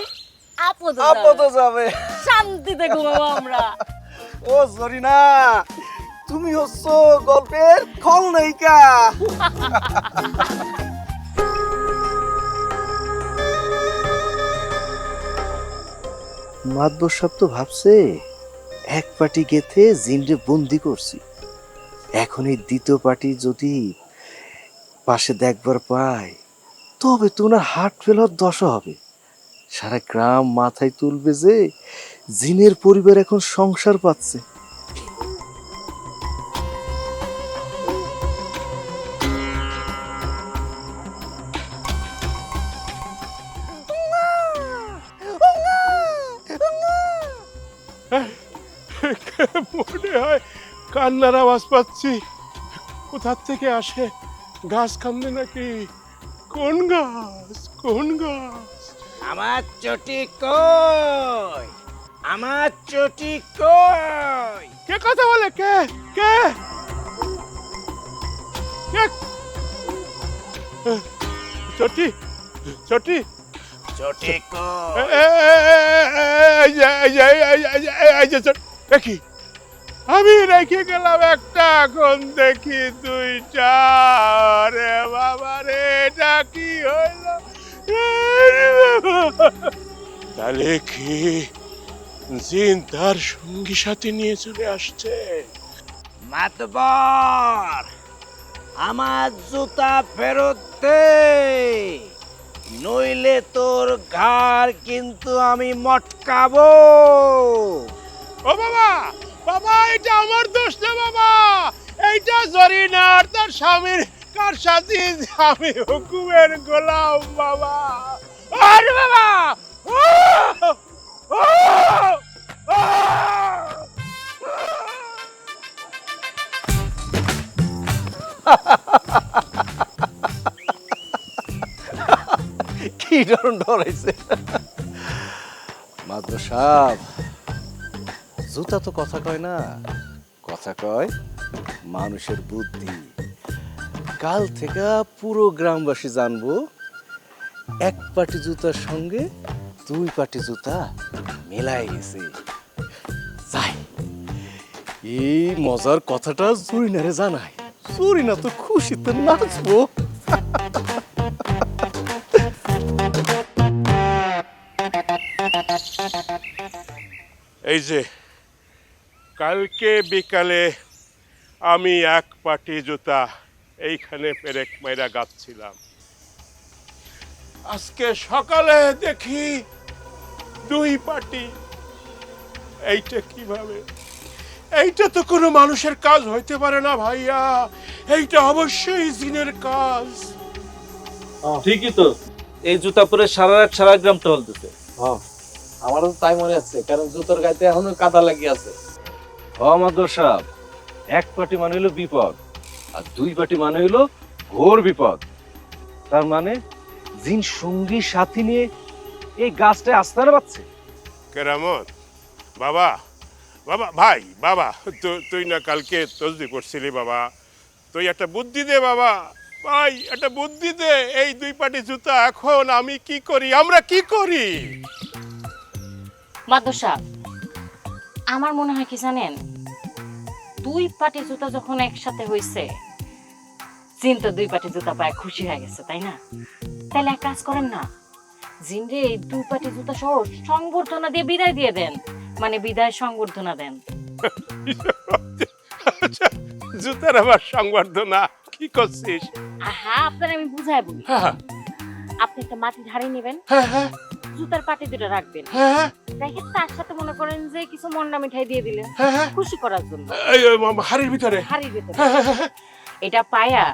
আপদও যাবে। শান্তিতে ঘুমাবো আমরা। ও জরিনা, তুমি হচ্ছ গল্পের খলনায়িকা। মাদবর সাহেব তো ভাবছে এক পার্টি গেথে জিনরে বন্দি করছি, এখন এই দ্বিতীয় পার্টি যদি পাশে দেখবার পায় তবে তো ওনার হার্ট ফেলার দশা হবে। সারা গ্রাম মাথায় তুলবে যে জিনের পরিবার এখন সংসার পাচ্ছে। মনে হয় কান্নার আওয়াজ পাচ্ছি। কোথার থেকে আসে? গাছ কান্দে নাকি? কোন গাছ? কোন গাছ? আমার চটি কই? আমার চটি কই? কে কথা বলে? কে কে কে? চটি চটি চটি কই? দেখি আমি রেখে গেলাম একটা, এখন দেখি দুইটা। রে বাবা রে, এটা কি হইল? তাহলে কি জিন তার সঙ্গী সাথে নিয়ে চলে আসছে? মাতবর, আমার জুতা ফেরত দে, নইলে তোর ঘাড় কিন্তু আমি মটকাবো। ও বাবা, বাবা এটা আমার দোষ না বাবা, এইটা জরিনার তার স্বামীর কার সাথে, আমি হুকুমের গোলাম বাবা। আরে বাবা, ও ও ও কি ডরাইছে মাদবর সাহেব? জুতা তো কথা কয় না, কথা কয় মানুষের বুদ্ধি। কাল থেকে পুরো গ্রামবাসী জানবো এক পাটি জুতার সঙ্গে দুই পাটি জুতা মেলাই গেছে। যাই, এই মজার কথাটা জরিনারে জানাই, জরিনা তো খুশিতে নাচবো। এই যে কালকে বিকালে আমি এক পাটি জুতা এইখানে পেরেক মাইরা গাচ্ছিলাম, আজকে সকালে দেখি দুই পাটি। এইটা কিভাবে? এইটা তো কোনো মানুষের কাজ হইতে পারে না ভাইয়া, এইটা অবশ্যই জিনের কাজ। ঠিকই তো, এই জুতা পরে সারা রাত সারা গ্রাম টহল দিতে। আমারও তো তাই মনে হচ্ছে, কারণ জুতোর গাইতে এখনো কাদা লাগিয়ে আছে। মাদবর সাহেব, এক পাটি মানে হলো বিপদ, আর দুই পাটি মানে হলো ঘোর বিপদ। তার মানে জিন সঙ্গী সাথী নিয়ে এই গাছটায় আস্তানা পাচ্ছে। কেরামত বাবা, বাবা ভাই, বাবা তুই না কালকে তসবি পড়ছিলি বাবা, তুই একটা বুদ্ধি দে বাবা, ভাই একটা বুদ্ধি দে। এই দুই পাটি জুতা এখন আমি কি করি, আমরা কি করি? মাদবর সাহেব, আমার মনে হয় কি জানেন, দুই পাটি জুতা যখন একসাথে হইছে, জিন তো দুই পাটি জুতা পায় খুশি হয়ে গেছে, তাই না? তাহলে এক কাজ করেন না, জিন রে এই দুই পাটি জুতা সহ সংবর্ধনা দিয়ে বিদায় দিয়ে দেন, মানে বিদায় সংবর্ধনা দেন। জুতার আবার সংবর্ধনা কি করছিস? হ্যাঁ, আপনার আমি বুঝাই বলি। আপনি একটা মাটির হাড়ি নেবেন, জুতার পাটি দুটো রাখবেন, রেখে তার সাথে মনে করেন যে কিছু মন্ডা মিঠাই দিয়ে দিলেন খুশি করার জন্য। হাড়ির ভিতরে? হাড়ির ভিতরে। এটা পায়া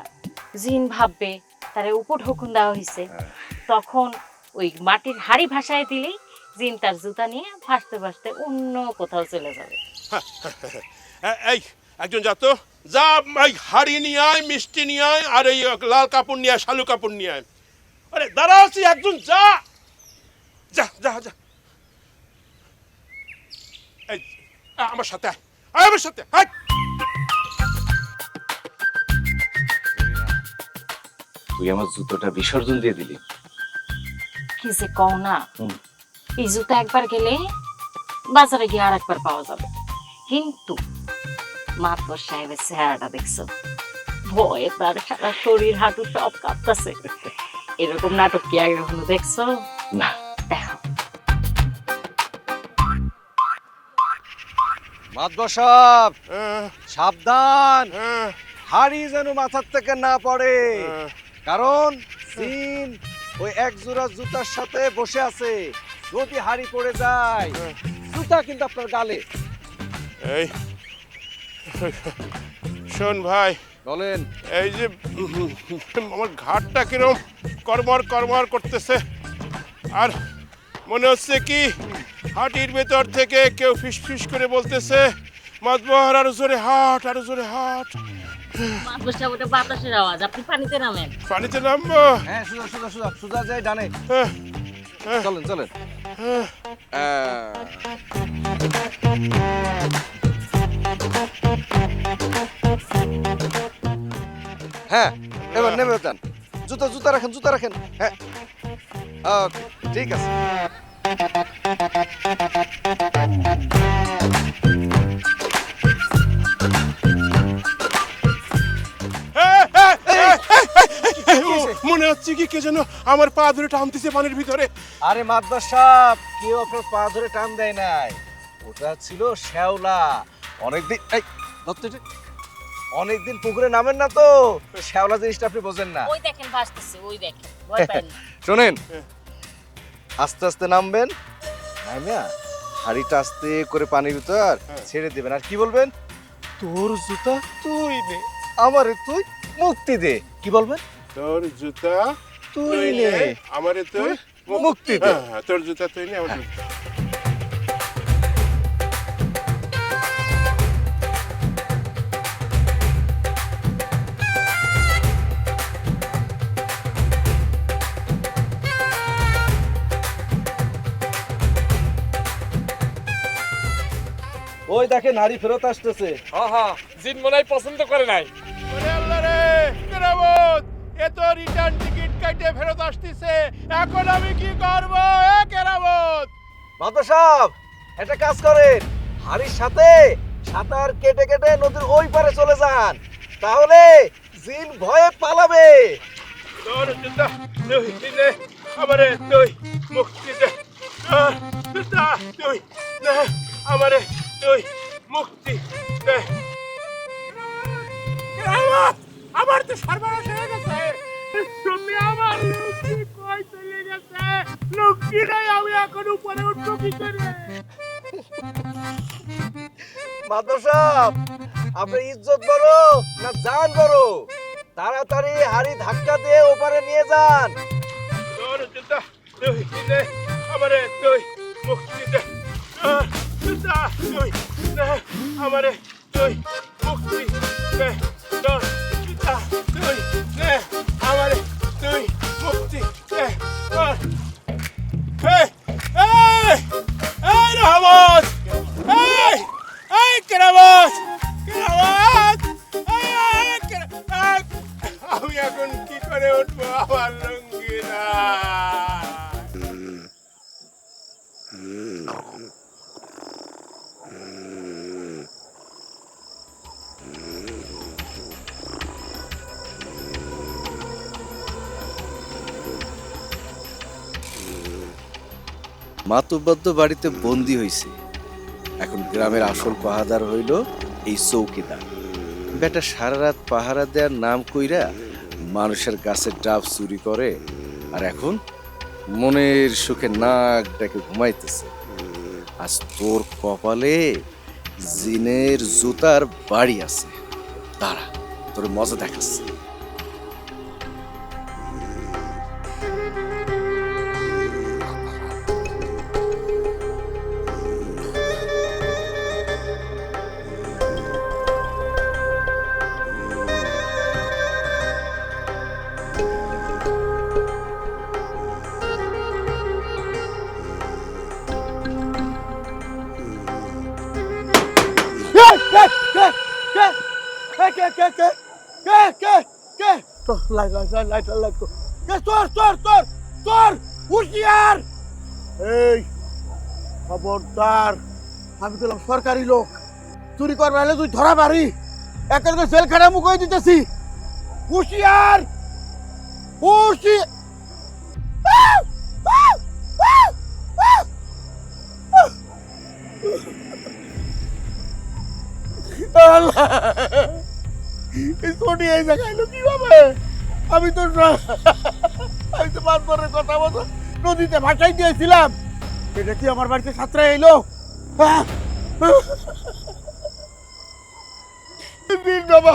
জিন ভাববে তারে উপর হুকুম দেওয়া হয়েছে, তখন ওই মাটির হাড়ি ভাসায় দিলেই জিন তার জুতা নিয়ে ভাসতে ভাসতে অন্য কোথাও চলে যাবে। এই একজন যা তো, যা এই হাড়ি নিয়ে আয়, মিষ্টি নিয়ে আয়, আর এই লাল কাপড় নিয়ে আয়, শালু কাপড় নিয়ে আয়। আরে দাঁড়া আছি একজন, যা যা যা যা। এই আমার সাথে আয়, আয় আমার সাথে আয়। তুই আমার জুতোটা বিসর্জন দিয়ে দিলি। কি যে কও না, এই জুতো একবার গেলে বাজারে গিয়ে আর একবার পাওয়া যাবে। কিন্তু মাতবর সাহেবের চেহারাটা দেখছো, ভয়ে তার সারা শরীর হাঁটু সব কাঁপতেছে। এরকম নাটক কি আগে কখনো দেখছো? না। দেখো। মাতবর সাহেব, হ্যাঁ, সাবধান, হ্যাঁ, হাড়ি যেন মাথার থেকে না পড়ে। হ্যাঁ। কারণ জিন ওই এক জোড়া জুতার সাথে বসে আছে। যদি হাড়ি পড়ে যায়, জুতা কিন্তু আপনার গালে। এই শোন ভাই, বলেন। এই যে আমার ঘাটটা কিরম কর্মর কর্মর করতেছে, আর মনে হচ্ছে কি হাটির ভেতর থেকে কেউ ফিসফিস করে বলতেছে, মাতবর আরো জোরে হাট, আরো জোরে হাট। মাতবর সাহেব, ওটা বাতাসের আওয়াজ, আপনি পানিতে নামেন। পানিতে নামবো? হ্যাঁ, সোজা সোজা সোজা সোজা যায় ডানে। হ্যাঁ, চলেন চলেন। হ্যাঁ। হ্যাঁ, এবার নেমে যান। জুতা জুতা রাখেন, জুতা রাখেন। হ্যাঁ, ওকে, ঠিক আছে। মনে হচ্ছে কি কে যেন আমার পা ধরে টানতেছে পানির ভিতরে। আরে মাতবার সাহেব, কেউ আপনার পা ধরে টান দেয় নাই, ওটা ছিল শ্যাওলা। অনেকদিন এই ধরতে দে। অনেকদিন পুকুরে নামেন না তো, শ্যাওলা জিনিসটা আপনি বোঝেন না। ওই দেখেন ভাসতেছে, ওই দেখেন, ভয় পাবেন না। শোনেন, আস্তে আস্তে নামবেন, নামিয়া হাড়িটা আস্তে করে পানির ভিতর ছেড়ে দিবেন। আর কি বলবেন? তোর জুতা তুই নে, আমারে তুই মুক্তি দে। কি বলবেন? তোর জুতা তুই নে, আমারে তুই মুক্তি দে। হ্যাঁ, তোর জুতা তুই নে, আমার জুতা। ওই দেখেন হাড়ি ফেরত আসতেছে। হ্যাঁ হ্যাঁ, জিন মনে হয় পছন্দ করে নাই। ওরে আল্লাহ রে, কেরামত, এ তো রিটার্ন টিকিট কাটে ফেরত আসতেছে, এখন আমি কি করব? এ কেরামত, মাতবার সাহেব, একটা কাজ করেন, হাড়ির সাথে সাঁতার কেটে কেটে নদীর ওই পারে চলে যান, তাহলে জিন ভয়ে পালাবে। তোর জুতা তুই নে, আমারে তুই মুক্তি দে। তোর জুতা তুই নে, আমারে তুই মুক্তি দে। কেরামত, আমার তো সর্বনাশ হয়ে গেছে। তুমি আমার লক্ষ্মী কই চলে গেছে? লক্ষ্মী নাই, আমি এখন উপরে উঠবো কি করে? মাতবার সাহেব, আপনার ইজ্জত বড় না জান বড়? তাড়াতাড়ি হাড়ি ধাক্কা দিয়ে ওপারে নিয়ে যান। তোর জুতা তুই নে, আমারে তুই মুক্তি দে। তোর জুতা তুই নে, আমারে তুই মুক্তি দে। তোর জুতা তুই নে, আমারে তুই মুক্তি দে। তোর এই এই এই রহমত, এই এই কেরামত, কেরামত, আমি এখন কি করে উঠবো? আমার লুঙ্গি না। মাতুব্বর বাড়িতে বন্দি হইছে, এখন গ্রামের আসল পাহারাদার হইল এই চৌকিদার। বেটা সারা রাত পাহারা দেওয়ার নাম কইরা মানুষের গাছের ডাব চুরি করে, আর এখন মনের সুখে নাক ডেকে ঘুমাইতেছে। আজ তোর কপালে জিনের জুতার বাড়ি আছে, দাঁড়া তোর মজা দেখাচ্ছে। কে কে কে কে তো light light light light light তো কে চোর চোর চোর চোর হুঁশিয়ার এই খবরদার আমি তো সরকারি লোক চুরি করবার হলে তুই ধরা পারি একের জেলখানা মুখ হয়ে দিতেছি হুঁশিয়ার হুঁশিয়ার ছোটি এই জায়গায় এলো কিভাবে আমি তো মাতবরের কথা মতো নদীতে ভাসাই দিয়েছিলাম এটা কি আমার বাড়িতে সাঁতরা এলো বীর বাবা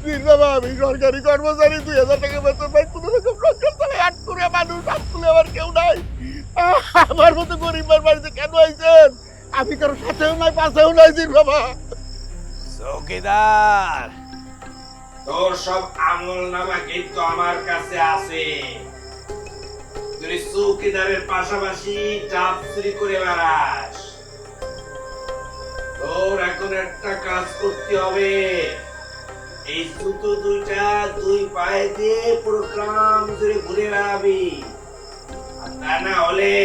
বীর বাবা আমি সরকারি কর্মচারী 2000 টাকা বেতন পাই কোনো রকম রক্ষণ তলে আট করে মানুষ আট তুলে আমার কেউ নাই আমার মতো গরিবের বাড়িতে কেন আইছেন আমি কারো সাথেও নাই পাশেও নাই বীর বাবা চৌকিদার তোর সব আমল নামা কিন্তু আমার কাছে আছে তুই চৌকিদারের পাশাপাশি চাপ চুরি করে বেড়াস তোর এখন একটা কাজ করতে হবে এই জুতো দুইটা দুই পায়ে দিয়ে পুরো গ্রাম জুড়ে ঘুরে বেড়াবি আর তা না হলে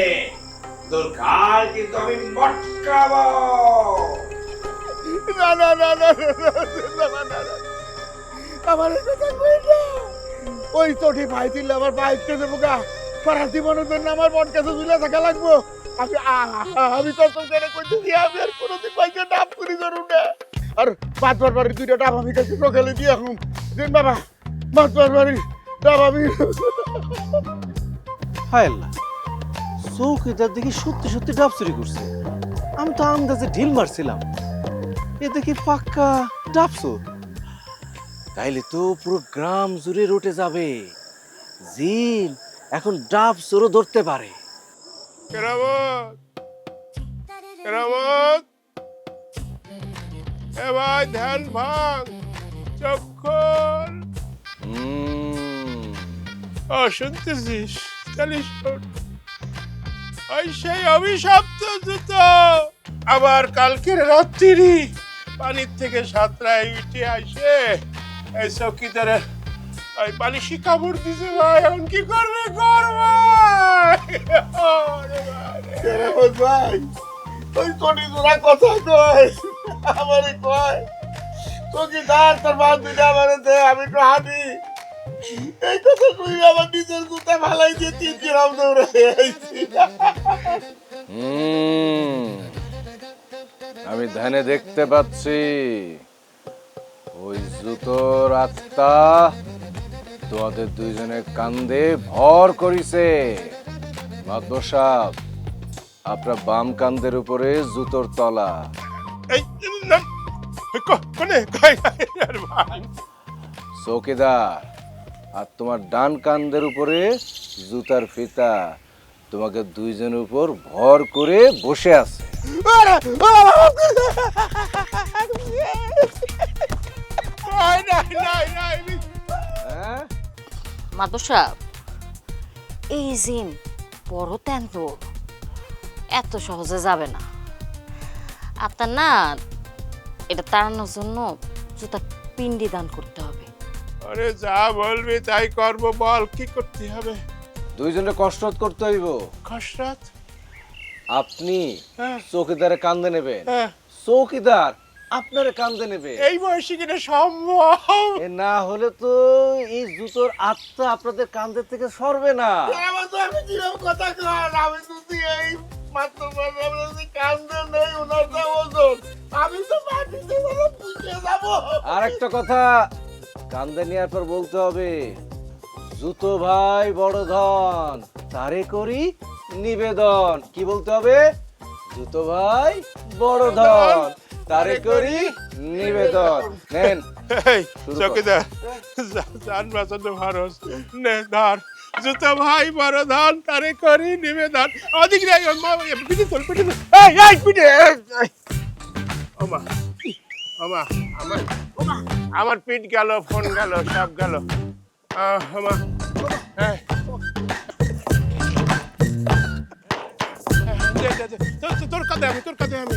তোর ঘাড় কিন্তু আমি মটকাবো না না না না আমার কথা কই না ওই চটি ভাই দিলে আমার বাইক কেটে বোকা সারা জীবনের জন্য আমার মন কাছে ঝুলে থাকা লাগবো আমি কত করে কইতেছি আমি আর কোনোদিন বাইকে ডাব করি ধরুন না আর মাতবার বাড়ির দুইটা ডাব আমি কাছে সকালে দিয়ে এখন দিন বাবা মাতবার বাড়ির ডাব আমি হায় আল্লাহ চৌকিদার দেখি সত্যি সত্যি ডাব চুরি করছে আমি তো আন্দাজে ঢিল মারছিলাম এ দেখি পাক্কা ডাব চোর তাইলে তো পুরো গ্রাম জুড়ে রটে যাবে জিন এখন ডাব চোরও ধরতে পারে কেরামত কেরামত এ ভাই ধ্যান ভাঙ চক্ষর ও শুনতেছিস চালিস ওই সেই অভিশপ্ত জুতো আবার কালকের রাত্রি পানির থেকে সাঁতরায় উঠে আসে এই চৌকিদারের ওই বালিশি কাপড় দিছে ভাই এখন কি করবে কেরামত ভাই ওই চটি জোড়া কথা কয় আমারে কয় চৌকিদার তোর বাদ দিলে আমারে দে আমি একটু হাঁটি এই কথা তুই আমার নিজের জুতা ভালাই দিয়ে 3 গ্রাম দৌড়ে আইছি আমি ধ্যানে দেখতে পাচ্ছি ওই জুতোর আত্মা তোমাদের দুইজনের কান্দে ভর করিছে মাতবর সাহেব আপনার বাম কান্দের উপরে জুতোর তলা এই না কোনে কই আর ভাই চৌকিদার আর তোমার ডান কান্দের উপরে জুতার ফিতা তোমাকে দুইজনের উপর ভর করে বসে আছে হ্যাঁ মাদর সাহেব এই জিন বড় তেন্দুর এত সহজে যাবে না আপনার না এটা তাড়ানোর জন্য জুতা পিন্ডি দান করতে হবে আরে যা বলবি তাই করব বল কি করতে হবে দুইজনে কসরত করতে হইব কসরত আপনি হ্যাঁ। চৌকিদারে কান্দে নেবেন হ্যাঁ। চৌকিদার আপনারে কান্দে নেবে এই বয়সে কিনা সম্ভব এ না হলে তো এই জুতোর আত্মা আপনাদের কান্দের থেকে সরবে না কেরামত আমি কিরকম কথা কয় আমি যদি এই মাত্র কান্দে নেই ওনার যা ওজন আমি তো মাটিতে পুষে যাবো আর একটা কথা কান্দে নেওয়ার পর বলতে হবে জুতো ভাই বড় ধন তারে করি নিবেদন কি বলতে হবে জুতো ভাই বড় ধন তারে করি নিবেদন নেন এই চৌকিদার জান বাঁচানো ভারস নে ধর জুতো ভাই বড় ধান তারে করি নিবেদন ওদিক রে পিঠে তোল পিঠে এই পিঠে ওমা ওমা আমার পিঠ গেল ফোন গেল সব গেল ওমা এই তোর কাঁধে আমি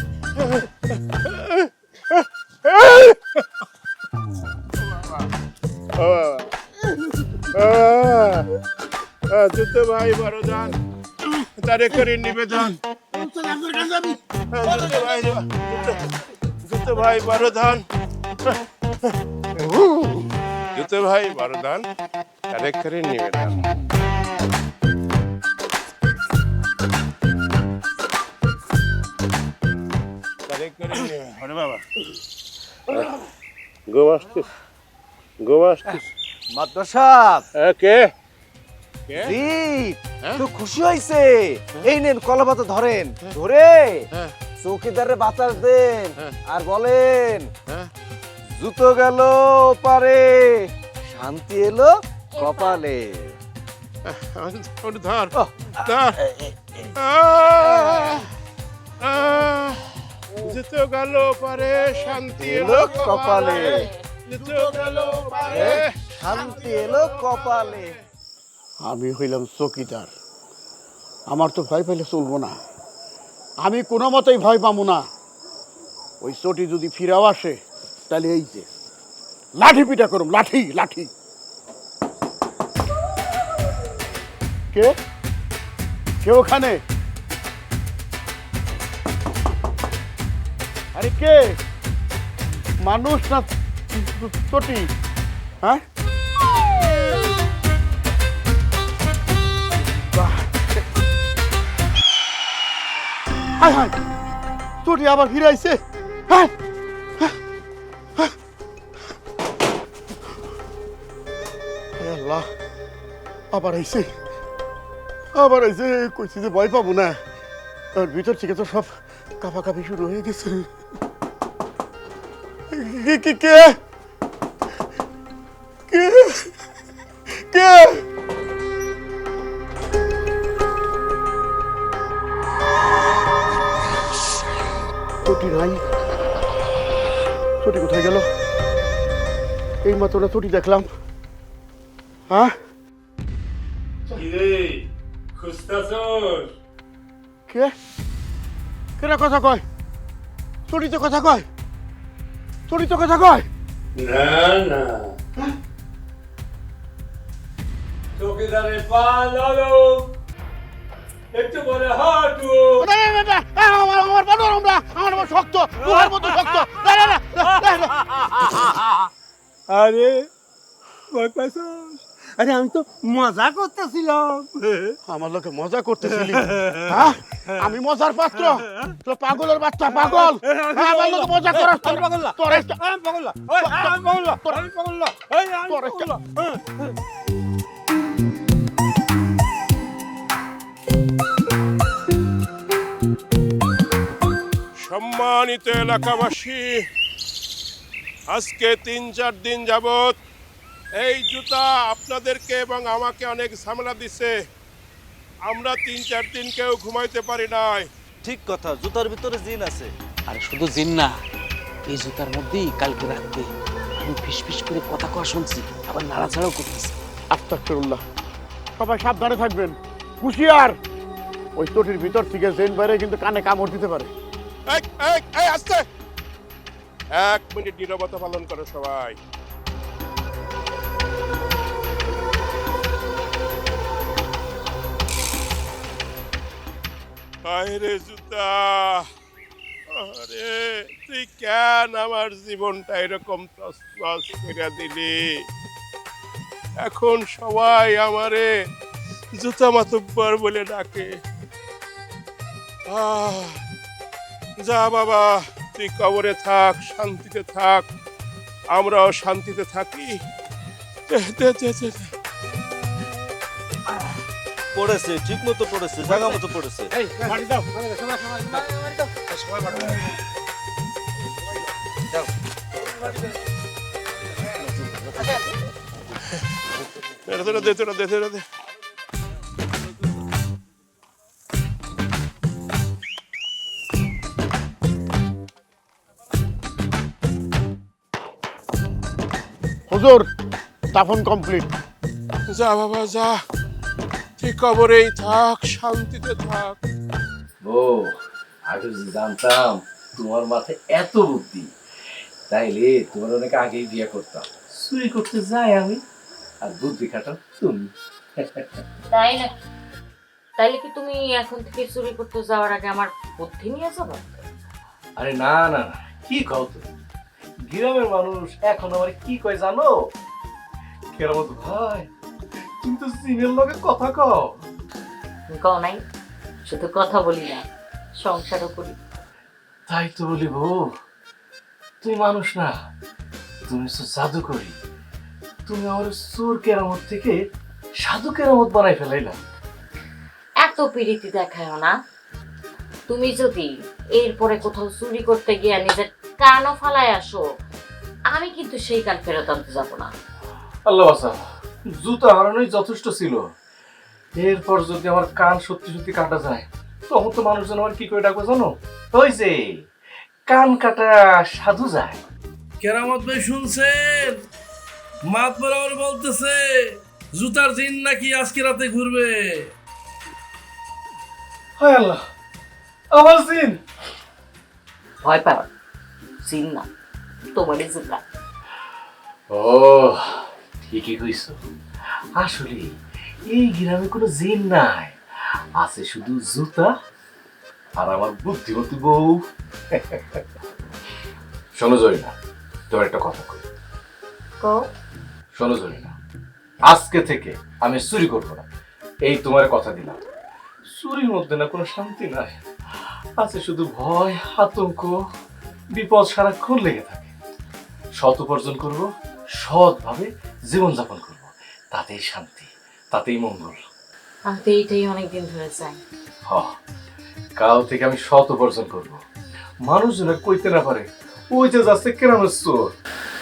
জুতো ভাই বড়দান তারে করে নিবেদন জুতো ভাই বড়দান জুতো ভাই বড়দান তারে করে নিবেদন তারে করে নিবেদন বাবা গোমাস্তিস মাদ্দর সাহেব কে জি তো খুশি হইছে এই নেন কলা পাতা ধরেন ধরে চৌকিদারে বাতাস দেন আর বলেন জুতো গেল পারে শান্তি এলো কপালে ধর জুতো গেল পারে শান্তি এলো কপালে জুতো গেল পারে শান্তি এলো কপালে। আমি হইলাম চৌকিদার, আমার তো ভয় পাইলে চলবো না। আমি কোনো মতেই ভয় পাবো না। ওই চটি যদি ফিরাও আসে তাহলে এই যে লাঠি পিটা করুম, লাঠি লাঠি। কে কে ওখানে? আরে কে? মানুষ না চটি? হ্যাঁ হায় হায়, চটি আবার ফিরাইছে। হ্যাঁ আল্লাহ, আবার আইছে আবার আইছে। কইছি যে ভয় পাবো না, তার ভিতর থেকে তো সব কাঁপাকাঁপি শুরু হয়ে গেছে। কে কে কে কে কে? চটি নাই, চটি কোথায় গেল? এই মাত্র না চটি দেখলাম। হ্যাঁ কে কেনা কথা কয়? চটি তো কথা কয়, চটি তো কথা কয়। না না, চৌকিদারের পা ধরো, একটু বলে হাঁটু। আমার বানর, আমার শক্ত, লোহার মতো শক্ত। আরে ভয় পাইছস? আরে আমি তো মজা করতেছিলাম। আমার লোকে মজা করতেছিলি? হ্যাঁ আমি মজার পাত্র? তো পাগলের বাচ্চা, পাগল। আমার লোকে মজা করার সম্মানিত এলাকাবাসী, আজকে ৩-৪ দিন যাবত এই জুতা আপনাদেরকে এবং আমাকে অনেক ঝামেলা দিছে। আমরা ৩-৪ দিন কেউ ঘুমাইতে পারি নাই। ঠিক কথা, জুতার ভিতরে জিন আছে। আরে শুধু জিন না, এই জুতার মধ্যেই কালকে রাতে আমি ফিসফিস করে কথা কওয়া শুনছি, আবার নাড়াচাড়াও করতেছি। আস্তাগফিরুল্লাহ। সবাই সাবধানে থাকবেন, হুঁশিয়ার। ওই চটির ভিতর থেকে জেন বাইরে কিন্তু কানে কামড় দিতে পারে। আস্তে 1 মিনিট নীরবতা পালন করো সবাই। আরে জুতা, আরে তুই কেন আমার জীবনটা এরকম তছনছ করে দিলি? এখন সবাই আমারে জুতা মাতুব্বর বলে ডাকে। যা বাবা, তুই কবরে থাক, শান্তিতে থাক, আমরাও শান্তিতে থাকি। পড়েছে, ঠিক মতো পড়েছে, জায়গা মতো পড়েছে। দে। হুজুর, দাফন কমপ্লিট। যা বাবা যা, তুই কবরেই থাক, শান্তিতে থাক। ও আগে যদি জানতাম তোমার মাথায় এত বুদ্ধি, তাইলে তোমার অনেক আগেই বিয়ে করতাম। চুরি করতে যাই আমি, আর বুদ্ধি খাটাও তুমি। তাই না? তাইলে কি তুমি এখন থেকে চুরি করতে যাওয়ার আগে আমার বুদ্ধি নিয়ে যাবো? আরে না না না, কি কও তুমি? গ্রামের মানুষ এখন আমার কি কয় জানো? কেরামত ভাই, তুমি তো জিনের লগে কথা কও। কও নাই, শুধু কথা বলি না, সংসারও করি। তাই তো বলি বউ, তুই মানুষ না, তুমি তো জাদু করি। তুমি আমার চোর কেরামত থেকে সাধু কেরামত বানাই ফেলাইলা। এত পিরিতি দেখায় না। তুমি যদি এরপরে কোথাও চুরি করতে গিয়ে নিজের কানও ফালায় আসো, আমি কিন্তু সেই কান ফেরত আনতে যাবো না। আল্লাহ বাসা, জুতা হারানোই যথেষ্ট ছিল। এরপর যদি আমার কান সত্যি সত্যি কাটা যায়, তখন তো মানুষজন আমার কি করে ডাকবে জানো? ওই যে কান কাটা সাধু যায়। কেরামত ভাই শুনছেন? মাতবর আমার বলতেছে জুতার জিন নাকি আজকে রাতে ঘুরবে। হায় আল্লাহ, আমার জিন! ভয় পাও, চিন না, তোমারই জুতা। ও ঠিকই কইছো। আসলে এই গ্রামে কোনো জিন নাই, আছে শুধু জুতা আর আমার বুদ্ধিমতী বউ। শোনো জরিনা, তোমার একটা কথা কই। কও। শোনো জরিনা, আজকে থেকে আমি চুরি করবো না, এই তোমার কথা দিলাম। চুরির মধ্যে না কোনো শান্তি নাই, আছে শুধু ভয়, আতঙ্ক, বিপদ সারাক্ষণ লেগে থাকে। সৎ উপার্জন করবো, সৎভাবে জীবনযাপন করব, তাতেই শান্তি, তাতেই মঙ্গল। আমি তো এইটাই অনেকদিন ধরে চাই। হ, কাল থেকে আমি সৎ উপার্জন করবো, মানুষজন কইতে না পারে ওই যে যাচ্ছে কেরামের চোর।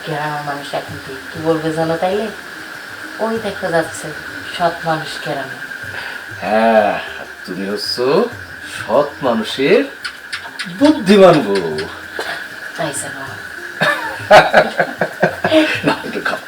গ্রামের মানুষ এখন কি বলবে জানো তাইলে? ওই দেখা যাচ্ছে সৎ মানুষ গ্রামে। হ্যাঁ, তুমি হচ্ছ সৎ মানুষের বুদ্ধিমান বউ। তাই স্যার। না, একটু খাও।